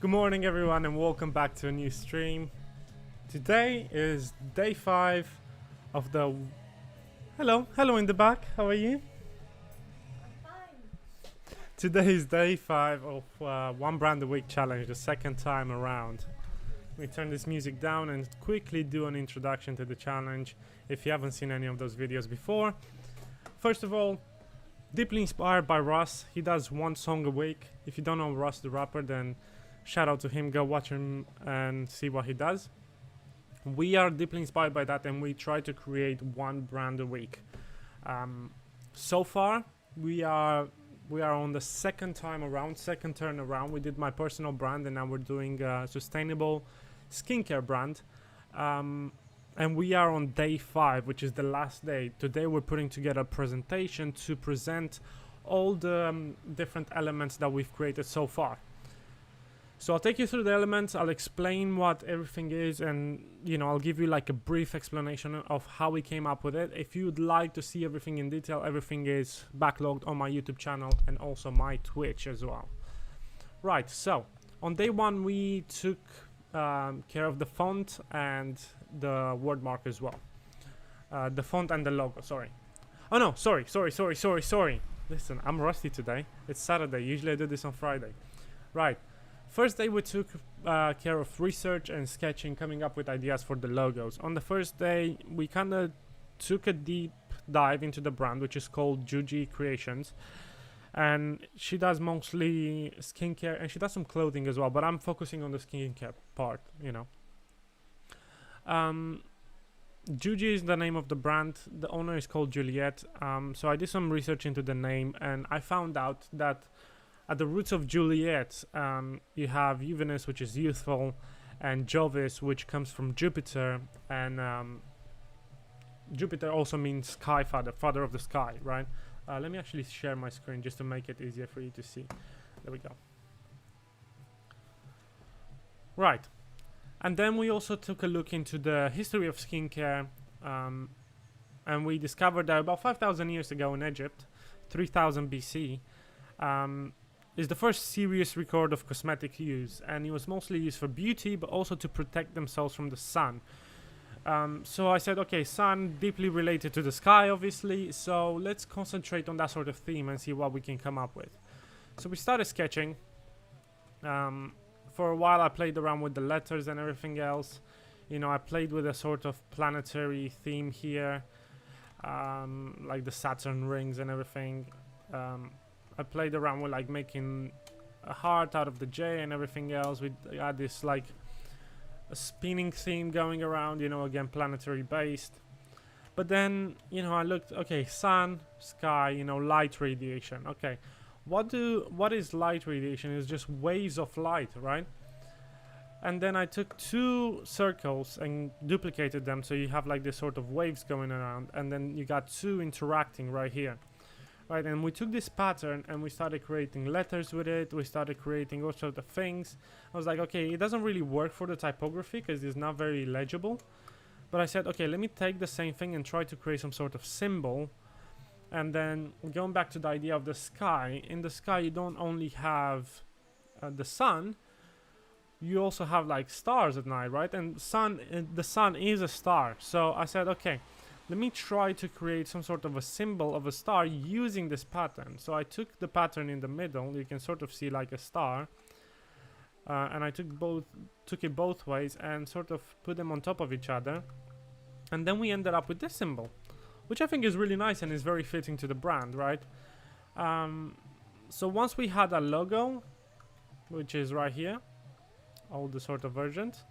Good morning everyone and welcome back to a new stream. Today is day 5 of the... Hello in the back, how are you? I'm fine. Today is day 5 of One Brand a Week challenge, the second time around. We turn this music down and quickly do an introduction to the challenge if you haven't seen any of those videos before. First of all, deeply inspired by Russ. He does one song a week. If you don't know Russ the rapper, then shout out to him, go watch him and see what he does. We are deeply inspired by that and we try to create one brand a week. So far we are on the second turn around. We did my personal brand and now we're doing a sustainable skincare brand. And we are on day 5, which is the last day. Today we're putting together a presentation to present all the different elements that we've created so far. So I'll take you through the elements, I'll explain what everything is, and I'll give you like a brief explanation of how we came up with it. If you'd like to see everything in detail, everything is backlogged on my YouTube channel and also my Twitch as well. Right, so on day 1 we took care of the font and the word mark as well. The font and the logo, sorry. Oh no, sorry. Listen, I'm rusty today. It's Saturday, usually I do this on Friday. Right. First day we took care of research and sketching, coming up with ideas for the logos. On the first day we kind of took a deep dive into the brand, which is called Juji Creations, and she does mostly skincare and she does some clothing as well, but I'm focusing on the skincare part. Juji is the name of the brand. The owner is called Juliet. So I did some research into the name and I found out that at the roots of Juliet, you have Juvenus, which is youthful, and Jovis, which comes from Jupiter, and Jupiter also means sky father of the sky, right? Let me actually share my screen just to make it easier for you to see. There we go. Right. And then we also took a look into the history of skincare, and we discovered that about 5,000 years ago in Egypt, 3000 BC, is the first serious record of cosmetic use, and it was mostly used for beauty but also to protect themselves from the sun. So I said, okay, sun deeply related to the sky obviously, so let's concentrate on that sort of theme and see what we can come up with. So we started sketching. For a while I played around with the letters and everything else. I played with a sort of planetary theme here, like the Saturn rings and everything. I played around with like making a heart out of the J and everything else. We had this like a spinning theme going around, again planetary based. But then, I looked, okay, sun, sky, light radiation. Okay, what is light radiation? It's just waves of light, right? And then I took 2 circles and duplicated them, so you have like this sort of waves going around, and then you got 2 interacting right here. Right, and we took this pattern and we started creating letters with it. We started creating all sorts of things. I was like, okay, it doesn't really work for the typography because it's not very legible. But I said, okay, let me take the same thing and try to create some sort of symbol. And then going back to the idea of the sky, in the sky you don't only have the sun, you also have like stars at night, right? And the sun is a star. So I said, okay, let me try to create some sort of a symbol of a star using this pattern. So I took the pattern in the middle, you can sort of see like a star, and I took it both ways and sort of put them on top of each other, and then we ended up with this symbol, which I think is really nice and is very fitting to the brand, right? So once we had a logo, which is right here, all the sort of versions,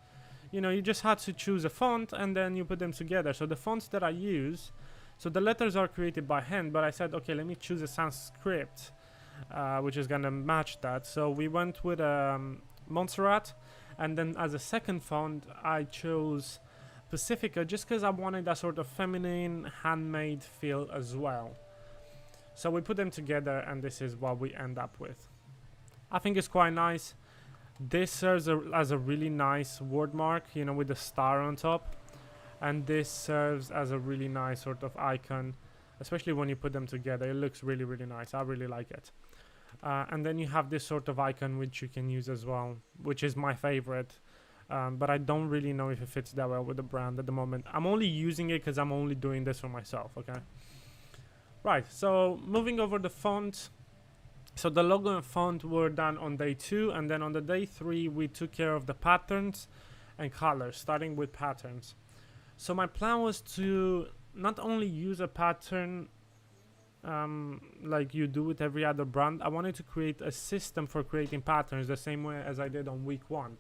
you just had to choose a font and then you put them together. So the fonts that I use, so the letters are created by hand, but I said, okay, let me choose a Sanskrit, which is gonna match that. So we went with Montserrat, and then as a second font I chose Pacifica, just because I wanted that sort of feminine handmade feel as well. So we put them together and this is what we end up with. I think it's quite nice. This serves as a really nice word mark, with the star on top, and this serves as a really nice sort of icon, especially when you put them together. It looks really, really nice. I really like it. And then you have this sort of icon which you can use as well, which is my favorite. But I don't really know if it fits that well with the brand at the moment. I'm only using it because I'm only doing this for myself, okay? Right, so moving over the font. So the logo and font were done on day 2, and then on the day 3 we took care of the patterns and colors, starting with patterns. So my plan was to not only use a pattern like you do with every other brand. I wanted to create a system for creating patterns the same way as I did on week 1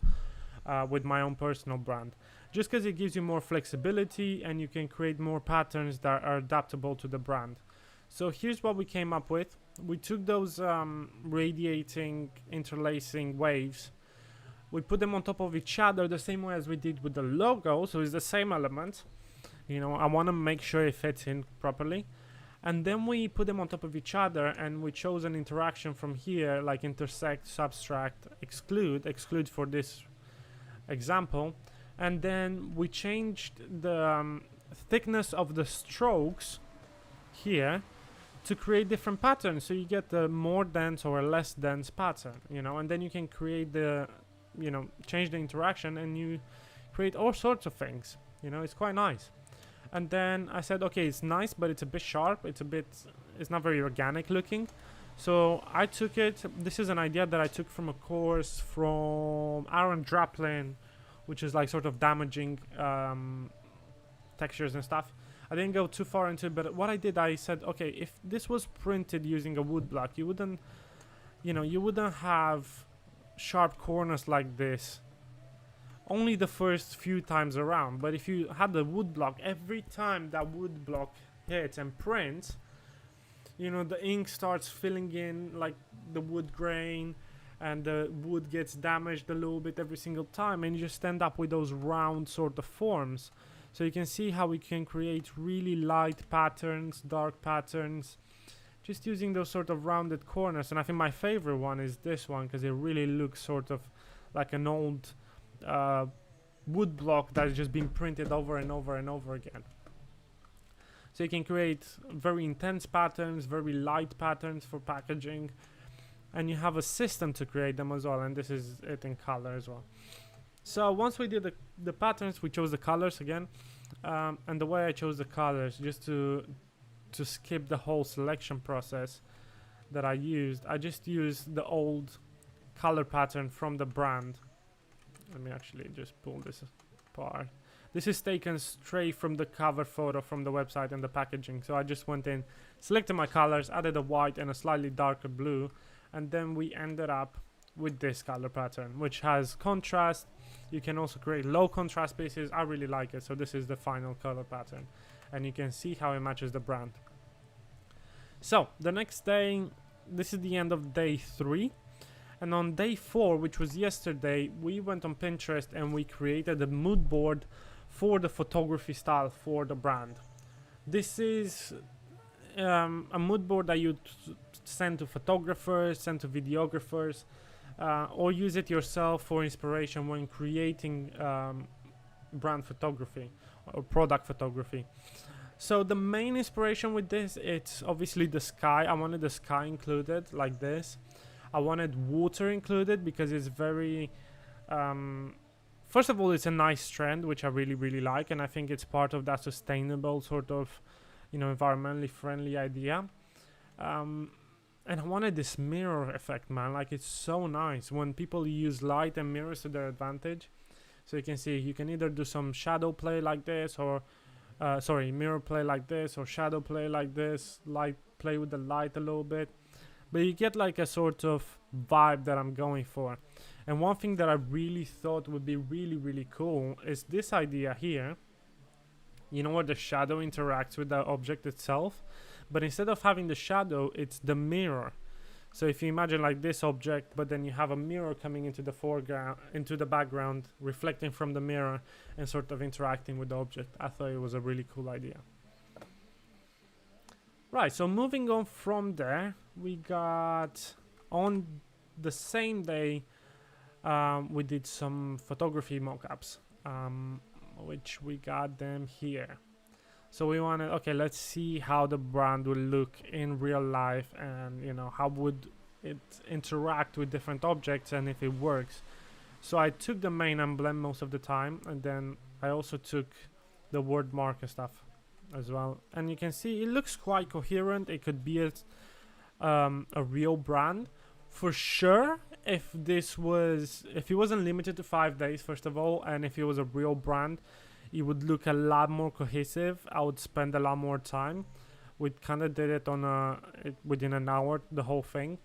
with my own personal brand, just because it gives you more flexibility and you can create more patterns that are adaptable to the brand. So here's what we came up with. We took those radiating interlacing waves, we put them on top of each other the same way as we did with the logo, so it's the same element. You know, I want to make sure it fits in properly. And then we put them on top of each other, and we chose an interaction from here, like intersect, subtract, exclude for this example. And then we changed the thickness of the strokes here to create different patterns, so you get the more dense or a less dense pattern, you know. And then you can create the, you know, change the interaction, and you create all sorts of things, you know. It's quite nice. And then I said, okay, it's nice, but it's a bit sharp. It's not very organic looking. So I took it. This is an idea that I took from a course from Aaron Draplin, which is like sort of damaging textures and stuff. I didn't go too far into it, but what I did, I said, okay, if this was printed using a wood block, you wouldn't have sharp corners like this only the first few times around. But if you had the wood block, every time that wood block hits and prints, you know, the ink starts filling in like the wood grain, and the wood gets damaged a little bit every single time, and you just end up with those round sort of forms. So you can see how we can create really light patterns, dark patterns, just using those sort of rounded corners. And I think my favorite one is this one, because it really looks sort of like an old wood block that has just been printed over and over and over again. So you can create very intense patterns, very light patterns for packaging, and you have a system to create them as well. And this is it in color as well. So once we did the patterns, we chose the colors again, and the way I chose the colors, just to skip the whole selection process that I just used the old color pattern from the brand. Let me actually just pull this apart. This is taken straight from the cover photo from the website and the packaging. So I just went in, selected my colors, added a white and a slightly darker blue, and then we ended up with this color pattern, which has contrast. You can also create low contrast pieces. I really like it. So this is the final color pattern, and you can see how it matches the brand. So the next day, this is the end of day 3. And on day 4, which was yesterday, we went on Pinterest and we created a mood board for the photography style for the brand. This is a mood board that you send to photographers, send to videographers, or use it yourself for inspiration when creating brand photography or product photography. So the main inspiration with this, it's obviously the sky. I wanted the sky included like this. I wanted water included because it's very, first of all, it's a nice trend, which I really, really like. And I think it's part of that sustainable sort of, you know, environmentally friendly idea. And I wanted this mirror effect, man. Like, it's so nice when people use light and mirrors to their advantage. So you can see, you can either do some shadow play like this, or, mirror play like this, or shadow play like this, light play with the light a little bit. But you get like a sort of vibe that I'm going for. And one thing that I really thought would be really, really cool is this idea here. You know, where the shadow interacts with the object itself. But instead of having the shadow, it's the mirror. So if you imagine like this object, but then you have a mirror coming into the foreground, into the background, reflecting from the mirror and sort of interacting with the object. I thought it was a really cool idea. Right, so moving on from there, we got on the same day, we did some photography mockups, which we got them here. So we wanted, okay, let's see how the brand will look in real life, and you know, how would it interact with different objects and if it works. So I took the main emblem most of the time, and then I also took the word mark and stuff as well. And you can see it looks quite coherent. It could be a real brand for sure. If it wasn't limited to 5 days, first of all, and if it was a real brand, it would look a lot more cohesive. I would spend a lot more time. We kind of did it within an hour, the whole thing.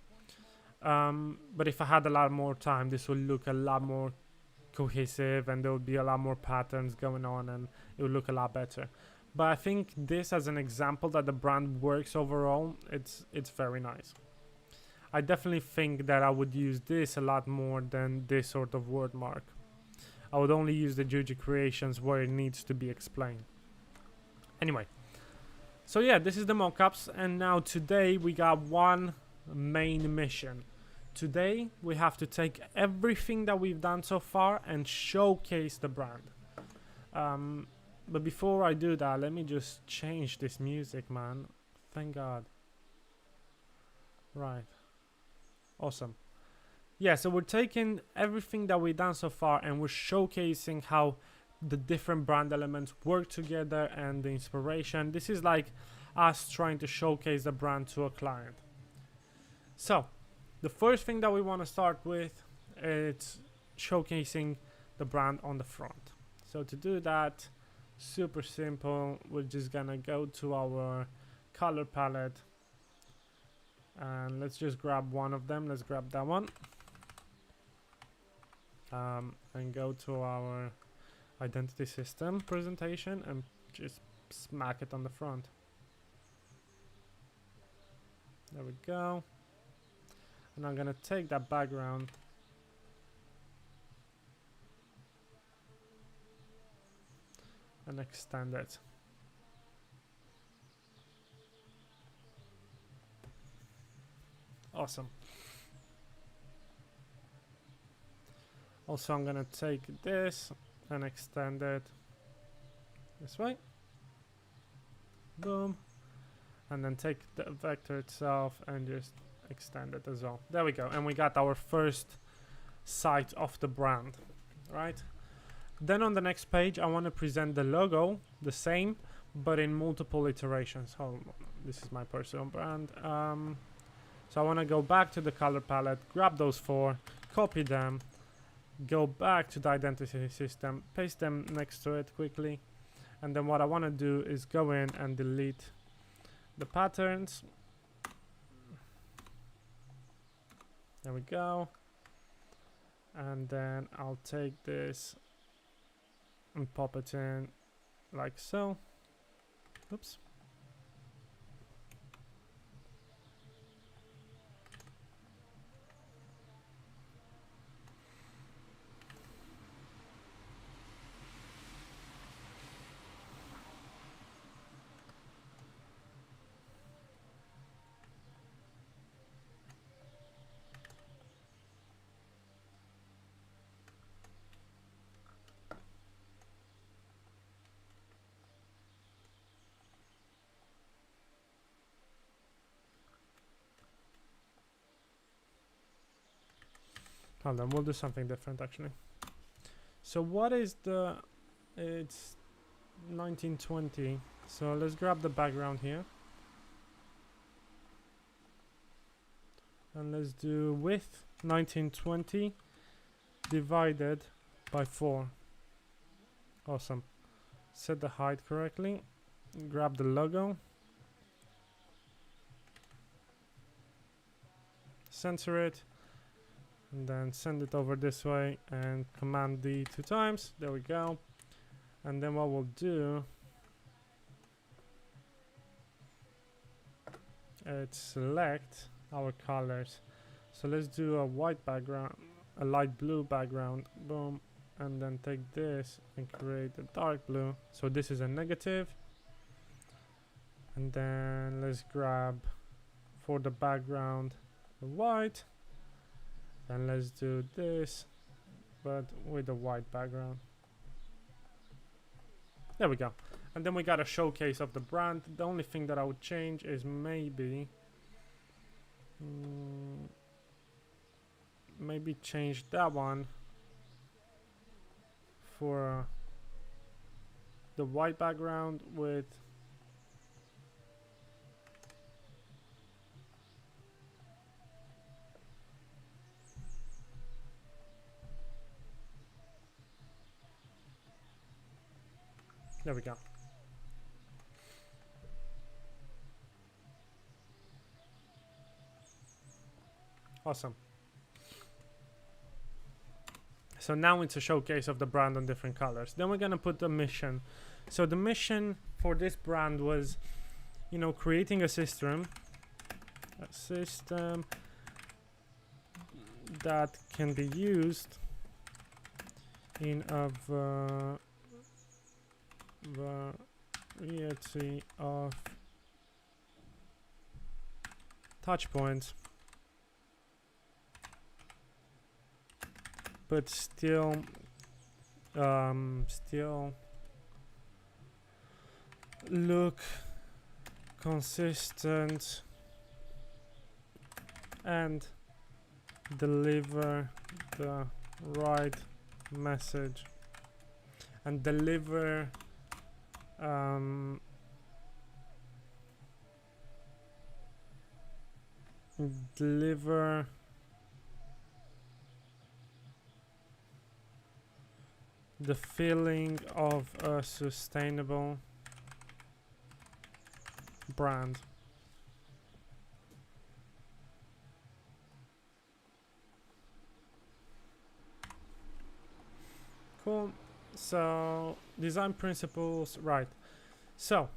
But if I had a lot more time, this would look a lot more cohesive, and there would be a lot more patterns going on, and it would look a lot better. But I think this as an example that the brand works overall, it's very nice. I definitely think that I would use this a lot more than this sort of word mark. I would only use the Juji Creations where it needs to be explained. Anyway, so yeah, this is the mockups, and now today we got one main mission. Today we have to take everything that we've done so far and showcase the brand. But before I do that, let me just change this music, man. Thank God. Right. Awesome. Yeah, so we're taking everything that we've done so far and we're showcasing how the different brand elements work together and the inspiration. This is like us trying to showcase the brand to a client. So, the first thing that we want to start with is showcasing the brand on the front. So to do that, super simple, we're just gonna go to our color palette and let's just grab one of them. Let's grab that one, and go to our identity system presentation and just smack it on the front. There we go. And I'm gonna take that background and extend it. Awesome. Also, I'm gonna take this and extend it this way. Boom. And then take the vector itself and just extend it as well. There we go. And we got our first sight of the brand, right? Then on the next page, I want to present the logo the same, but in multiple iterations. Oh, this is my personal brand. So I want to go back to the color palette, grab those 4, copy them, go back to the identity system, paste them next to it quickly. And then what I want to do is go in and delete the patterns. There we go. And then I'll take this and pop it in like so. Oops. Hold on, we'll do something different actually. So what is the... It's 1920. So let's grab the background here. And let's do width 1920 divided by 4. Awesome. Set the height correctly. Grab the logo. Censor it. And then send it over this way and Command D 2 times. There we go. And then what we'll do is select our colors. So let's do a white background, a light blue background, boom, and then take this and create a dark blue. So this is a negative. And then let's grab for the background the white. And let's do this, but with a white background. There we go. And then we got a showcase of the brand. The only thing that I would change is maybe maybe change that one for the white background with there we go. Awesome. So now it's a showcase of the brand on different colors. Then we're gonna put the mission. So the mission for this brand was, you know, creating a system that can be used in a variety of touch points, but still look consistent and deliver the right message and deliver the feeling of a sustainable brand. Cool. So design principles, right? So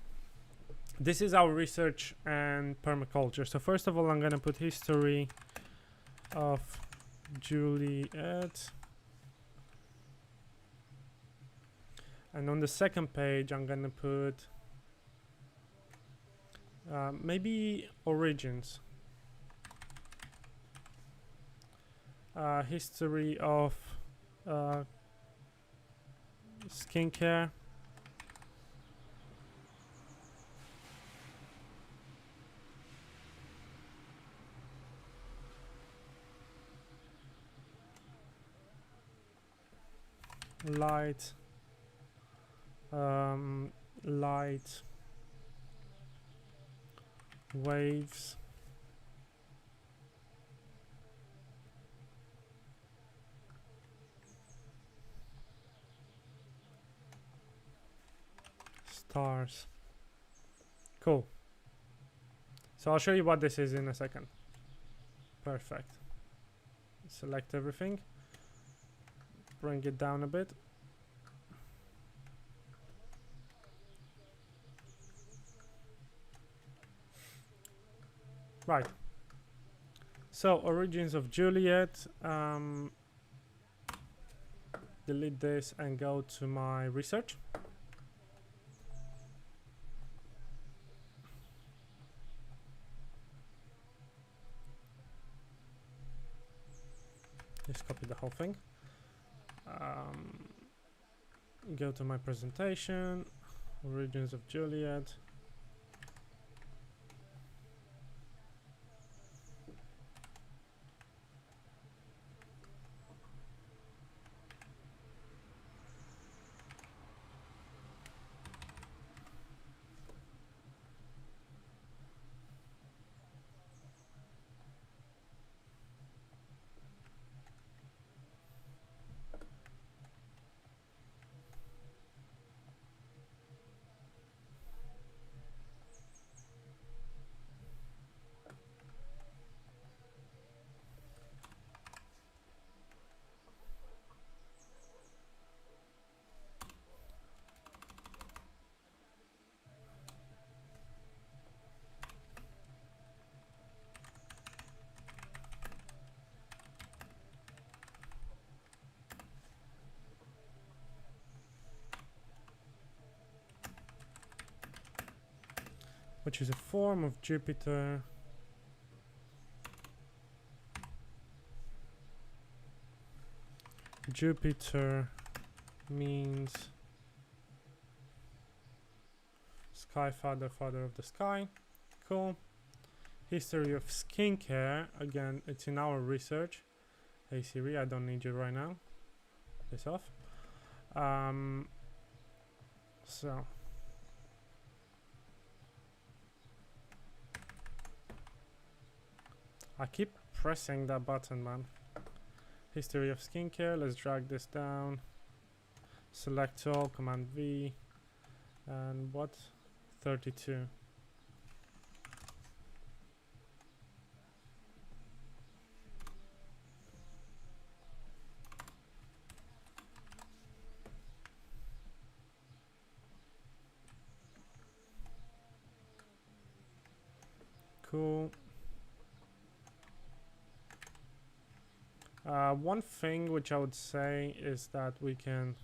this is our research and permaculture. So first of all, I'm gonna put history of Juliet, and on the second page I'm gonna put maybe origins, history of skincare, light waves, stars. Cool. So I'll show you what this is in a second. Perfect. Select everything, bring it down a bit. Right. So origins of Juliet. Delete this and go to my research. Just copy the whole thing. Go to my presentation, origins of Juliet. Which is a form of Jupiter. Jupiter means sky father, father of the sky. Cool. History of skincare. Again, it's in our research. Hey Siri, I don't need you right now. Piss off. So I keep pressing that button, man. History of skincare. Let's drag this down. Select all. Command V. And what? 32. Cool. One thing which I would say is that we can,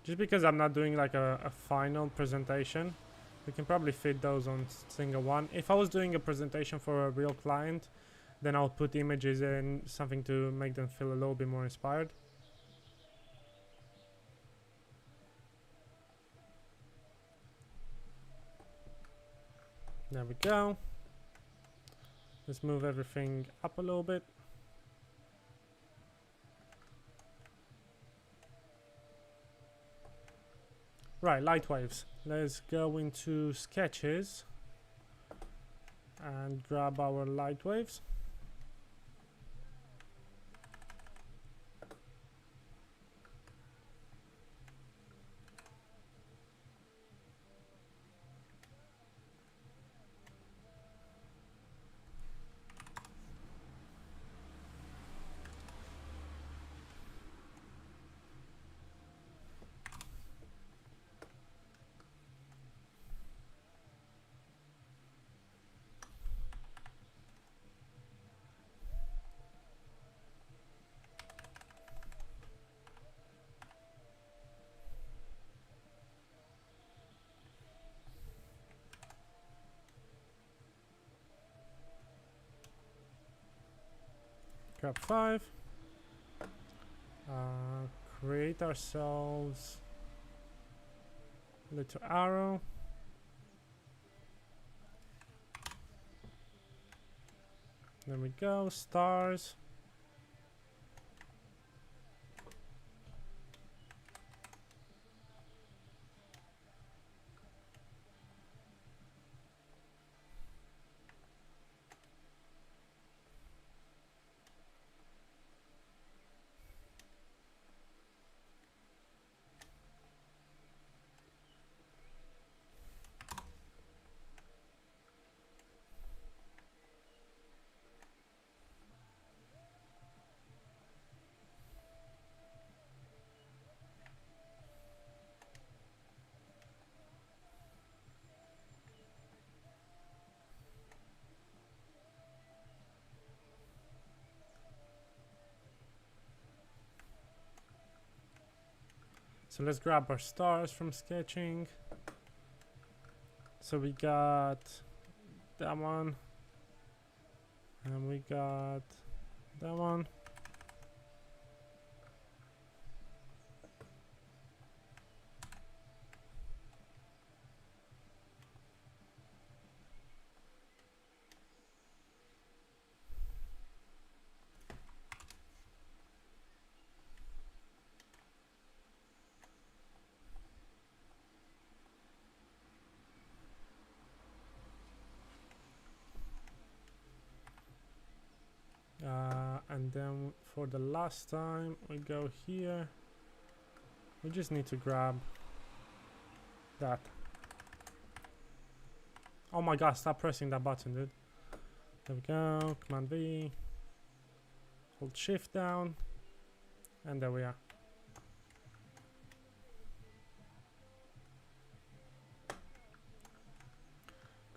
just because I'm not doing like a final presentation, we can probably fit those on single one. If I was doing a presentation for a real client, then I'll put images in, something to make them feel a little bit more inspired. There we go. Let's move everything up a little bit. Right, light waves. Let's go into sketches and grab our light waves. Grab 5. Create ourselves a little arrow. There we go, stars. So let's grab our stars from sketching. So we got that one, and we got that one. And then for the last time, we go here. We just need to grab that. Oh my god, stop pressing that button, dude. There we go, Command V. Hold Shift down. And there we are.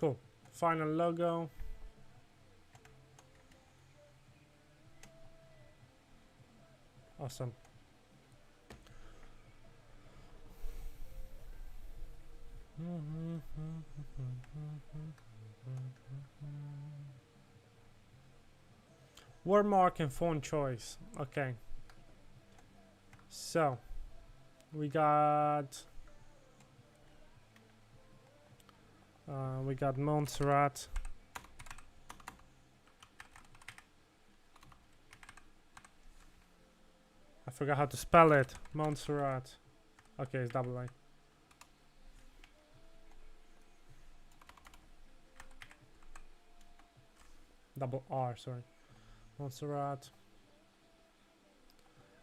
Cool. Final logo. Awesome. Word mark and font choice. Okay. So we got Montserrat. forgot how to spell it. Montserrat. Okay, it's double A. Double R, sorry. Montserrat.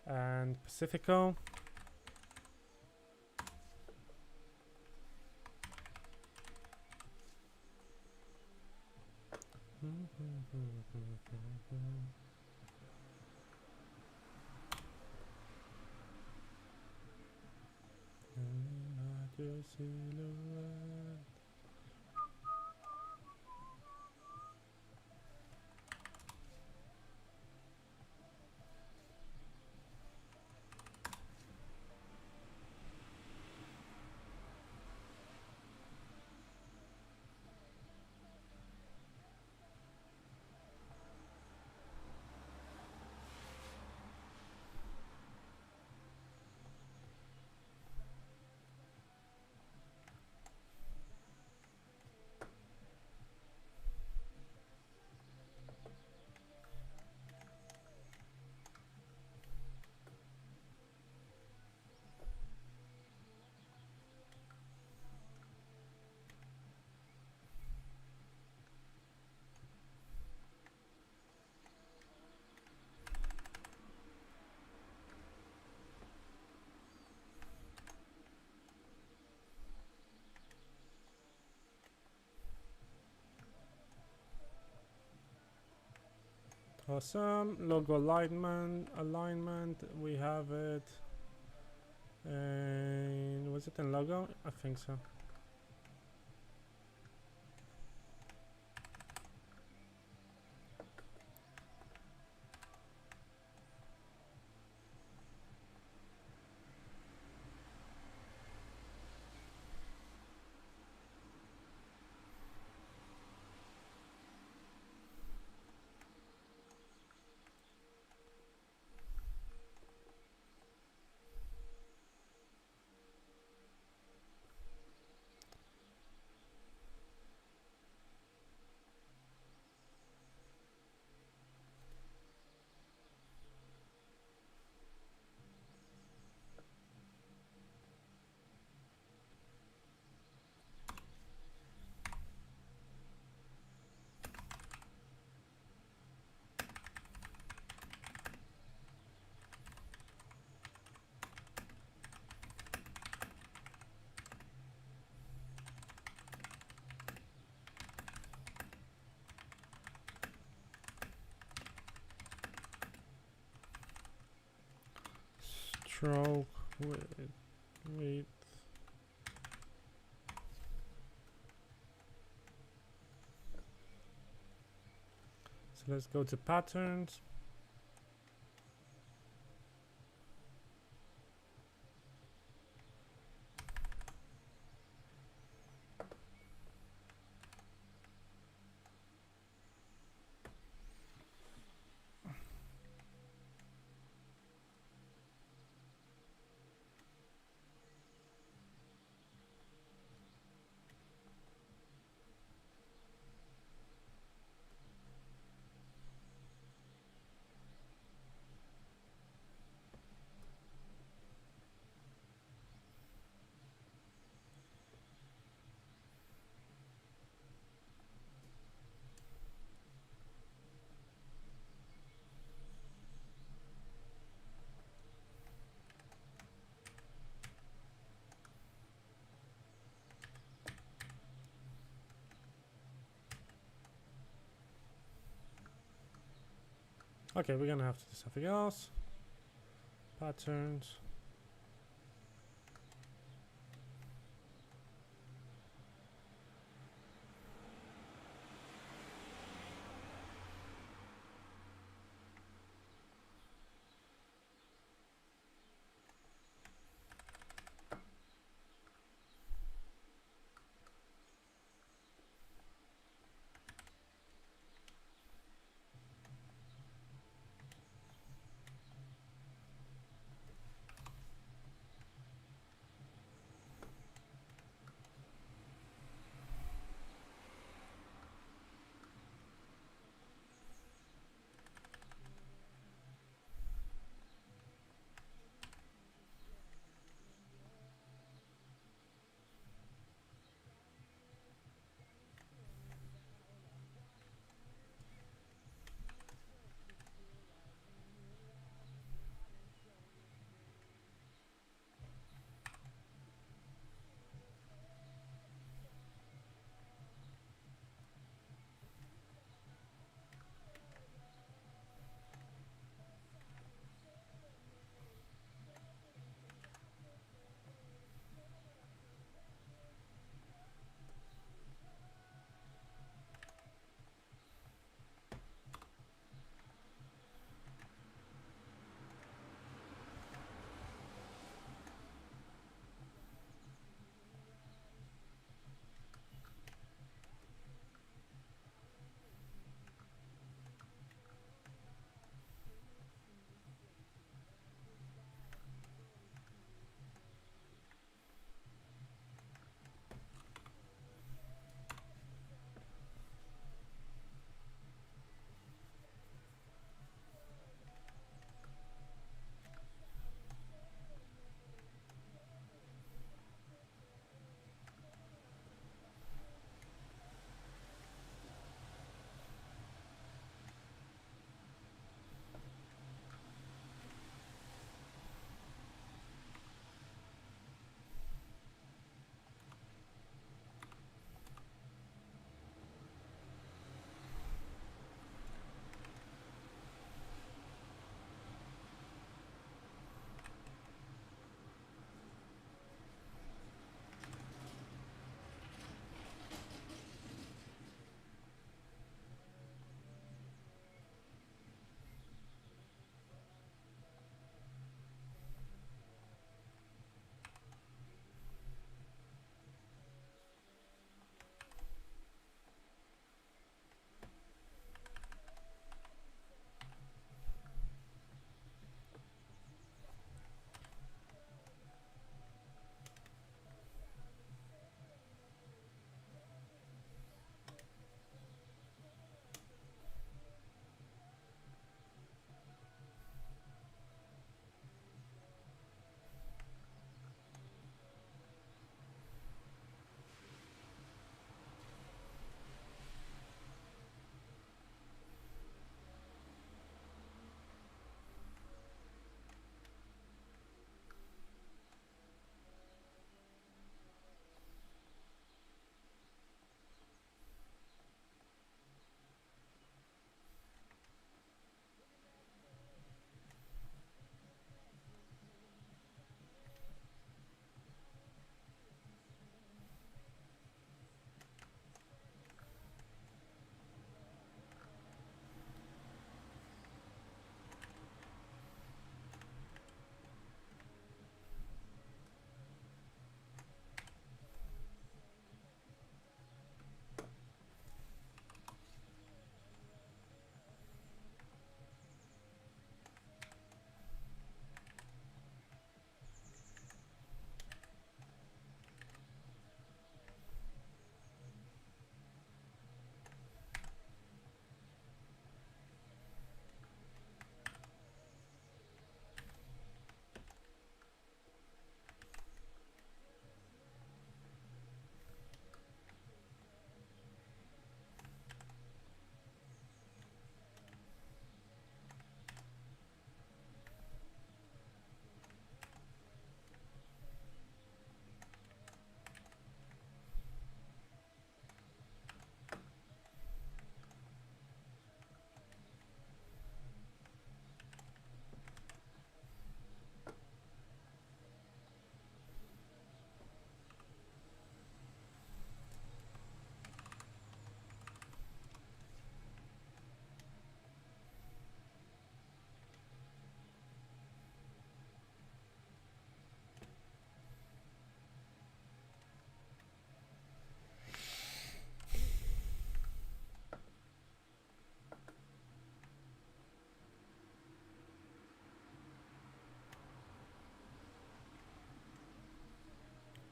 And Pacifico. Your silhouette. Awesome. Logo alignment. We have it. And was it in logo? I think so. Stroke width. So let's go to patterns. Okay, we're gonna have to do something else. Patterns.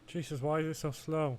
Jesus, why is it so slow?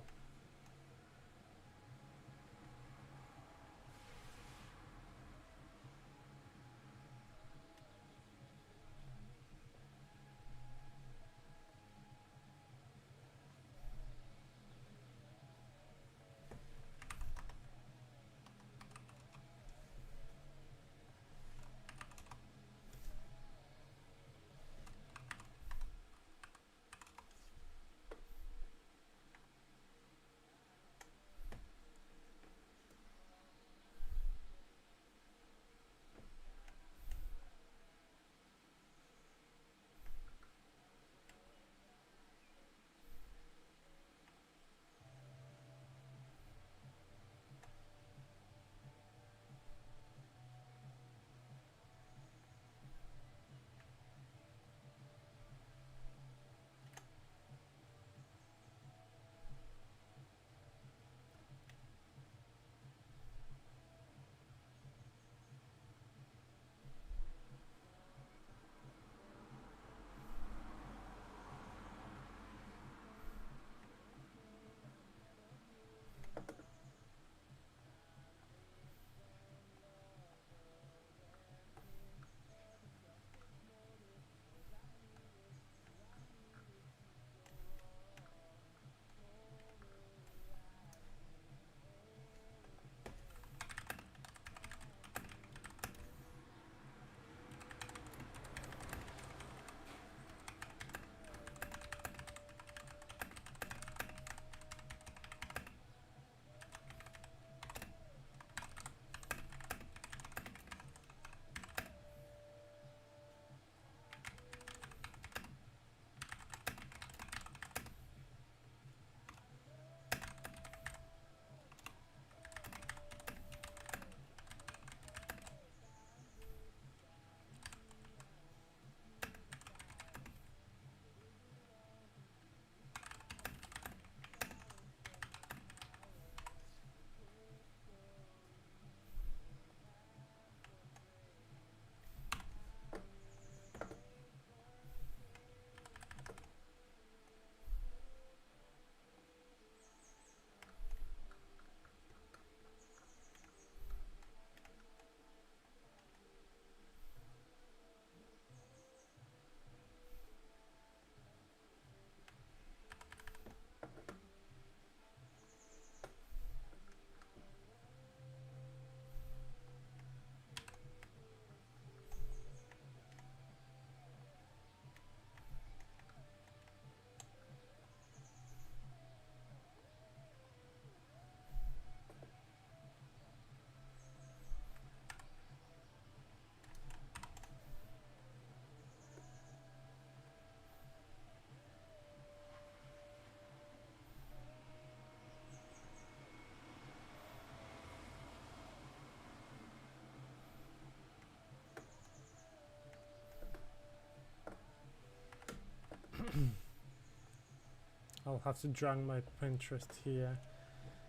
I'll have to drag my Pinterest here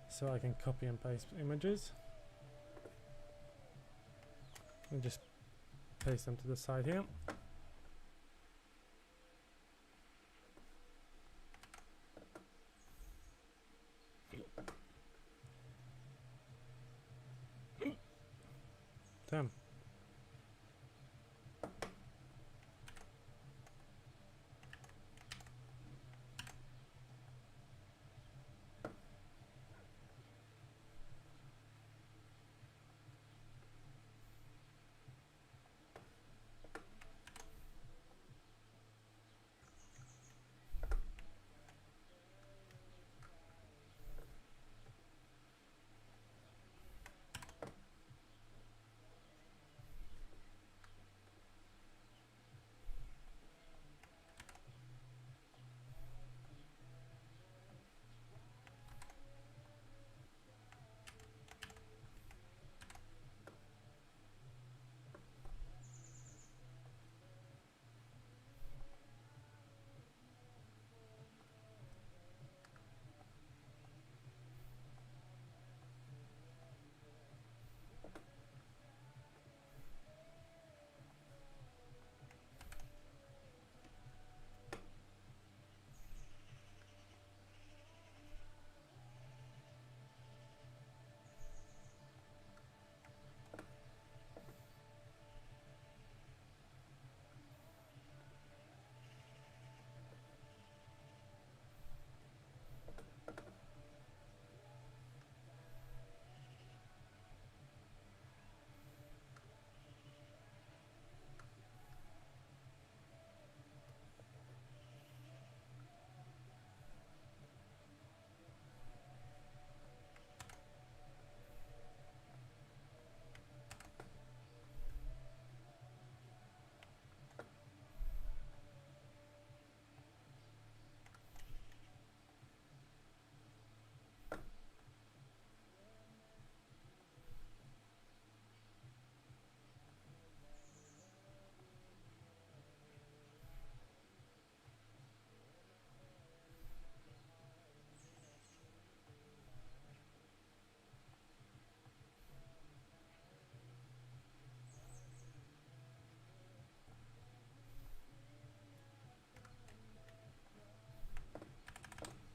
so I can copy and paste images. And just paste them to the side here. Damn.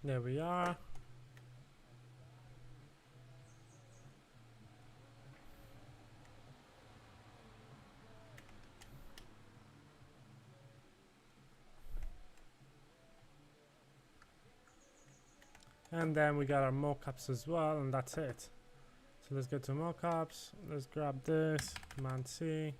There we are. And then we got our mockups as well, and that's it. So let's go to mockups. Let's grab this, Command C.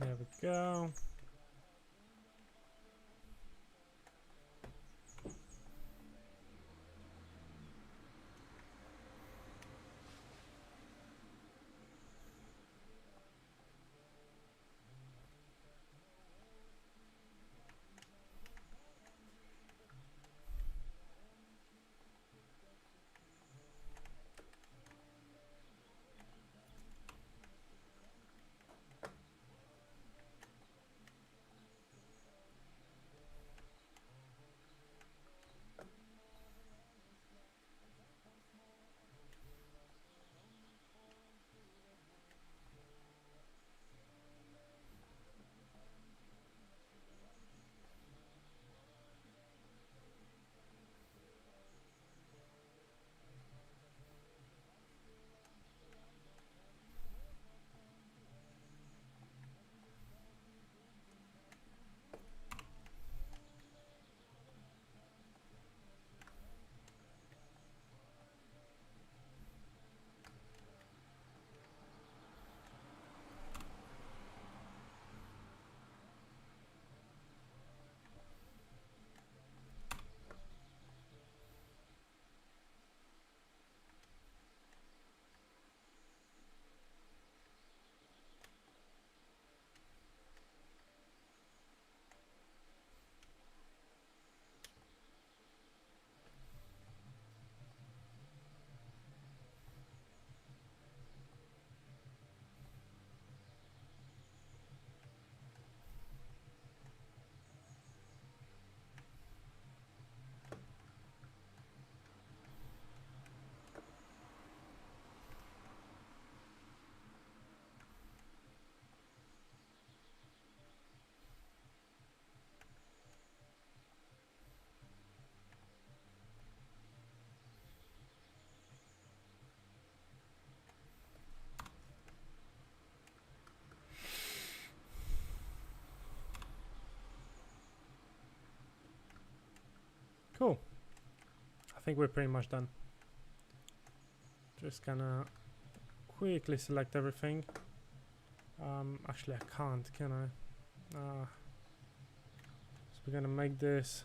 There we go. Cool. I think we're pretty much done. Just gonna quickly select everything. Actually, I can't, can I? So we're gonna make this.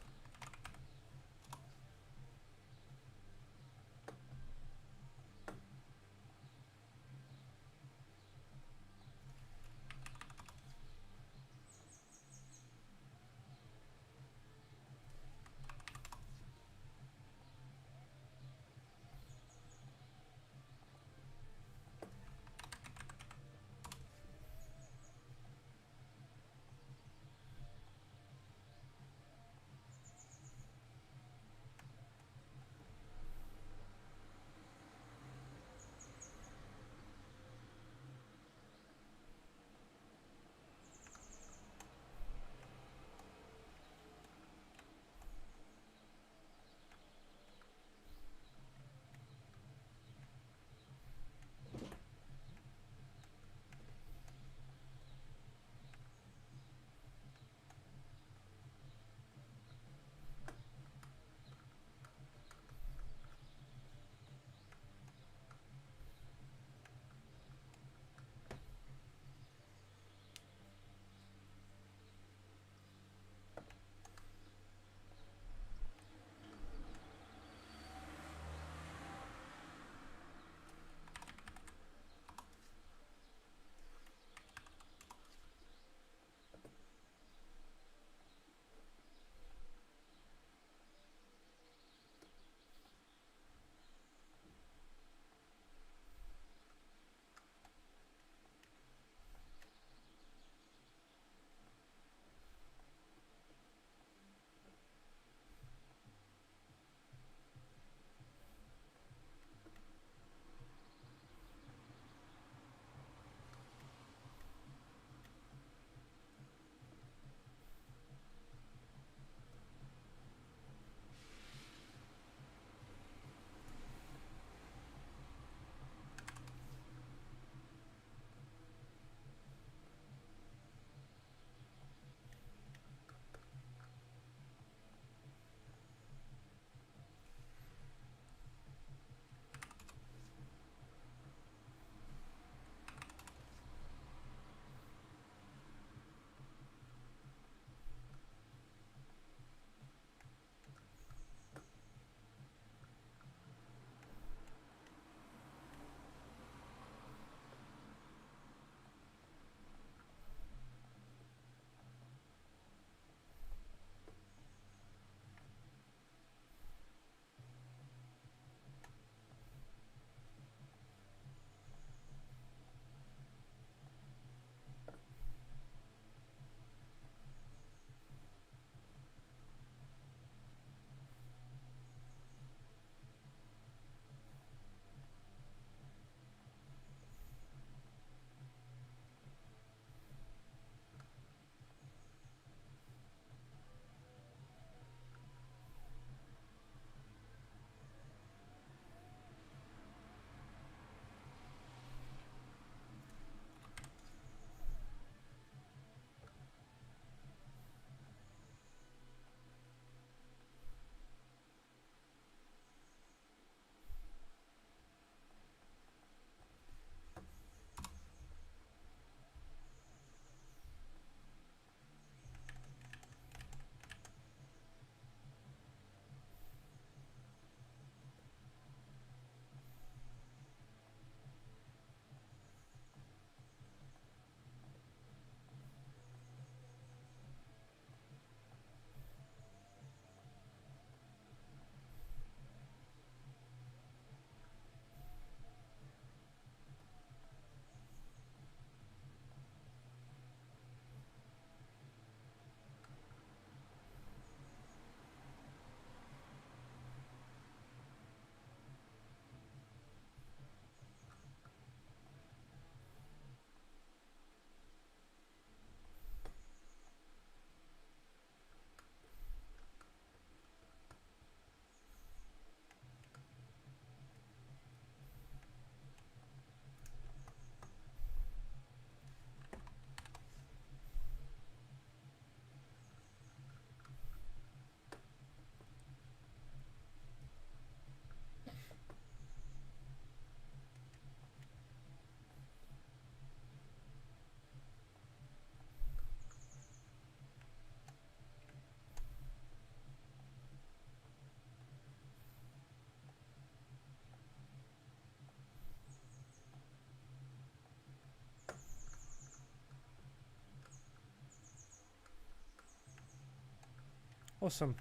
Awesome.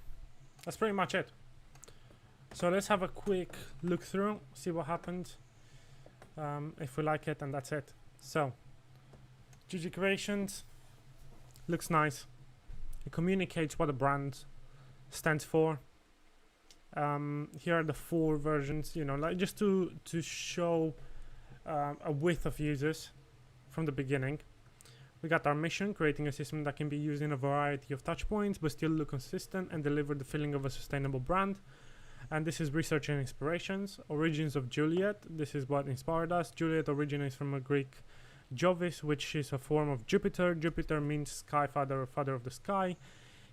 That's pretty much it. So let's have a quick look through, see what happened. If we like it, and that's it. So, Juji Creations looks nice. It communicates what the brand stands for. Here are the 4 versions, you know, like just to show a width of users from the beginning. We got our mission, creating a system that can be used in a variety of touch points but still look consistent and deliver the feeling of a sustainable brand. And this is research and inspirations. Origins of Juliet. This is what inspired us. Juliet originates from a Greek Jovis, which is a form of Jupiter. Jupiter means sky father or father of the sky.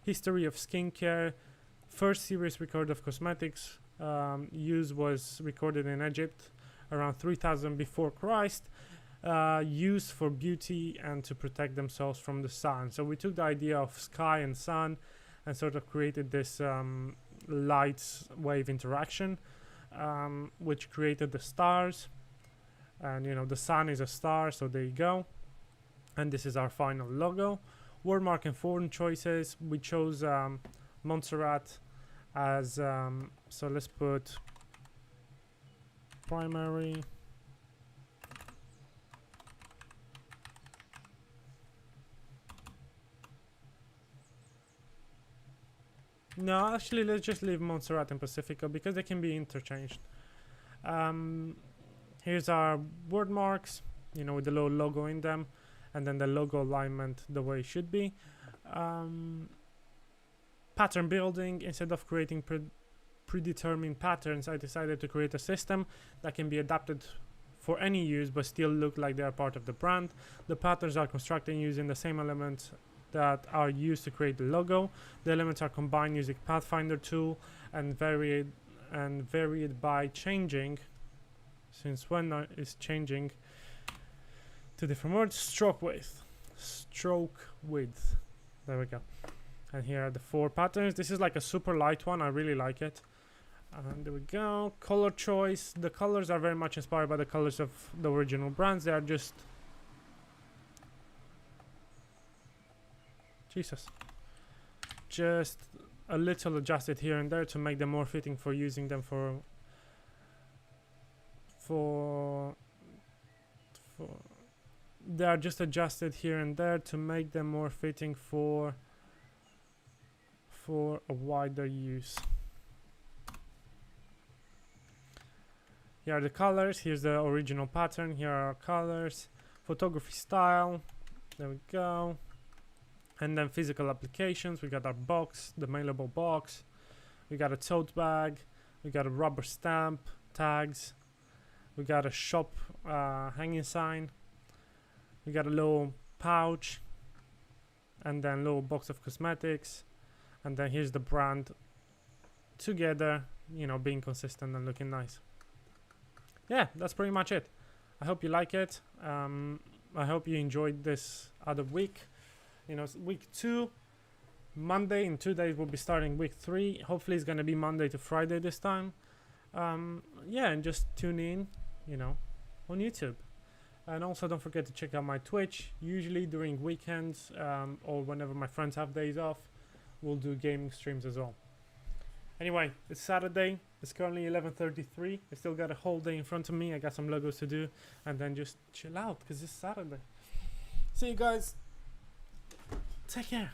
History of skincare. First serious record of cosmetics use was recorded in Egypt around 3000 before Christ. Used for beauty and to protect themselves from the sun. So we took the idea of sky and sun and sort of created this light wave interaction, which created the stars. And you know, the sun is a star, so there you go. And this is our final logo. Wordmark and font choices. We chose Montserrat as so let's put primary. No, actually, let's just leave Montserrat and Pacifico because they can be interchanged. Here's our word marks, you know, with the little logo in them, and then the logo alignment the way it should be. Pattern building. Instead of creating predetermined patterns, I decided to create a system that can be adapted for any use but still look like they are part of the brand. The patterns are constructed using the same elements that are used to create the logo. The elements are combined using Pathfinder tool and varied by changing, since when is changing to different words, stroke width. There we go. And here are the 4 patterns. This is like a super light one. I really like it. And there we go. Color choice. The colors are very much inspired by the colors of the original brands. They are just a little adjusted here and there to make them more fitting for using them for they are just adjusted here and there to make them more fitting for a wider use. Here are the colors. Here's the original pattern. Here are our colors. Photography style. There we go. And then physical applications. We got our box, the mailable box. We got a tote bag. We got a rubber stamp, tags. We got a shop hanging sign. We got a little pouch. And then little box of cosmetics. And then here's the brand together, you know, being consistent and looking nice. Yeah, that's pretty much it. I hope you like it. I hope you enjoyed this other week. You know, week 2, Monday. In 2 days we'll be starting week 3. Hopefully it's gonna be Monday to Friday this time. Yeah, and just tune in, you know, on YouTube. And also don't forget to check out my Twitch. Usually during weekends or whenever my friends have days off, we'll do gaming streams as well. Anyway, it's Saturday. It's currently 11:33. I still got a whole day in front of me. I got some logos to do, and then just chill out because it's Saturday. See you guys. Take care.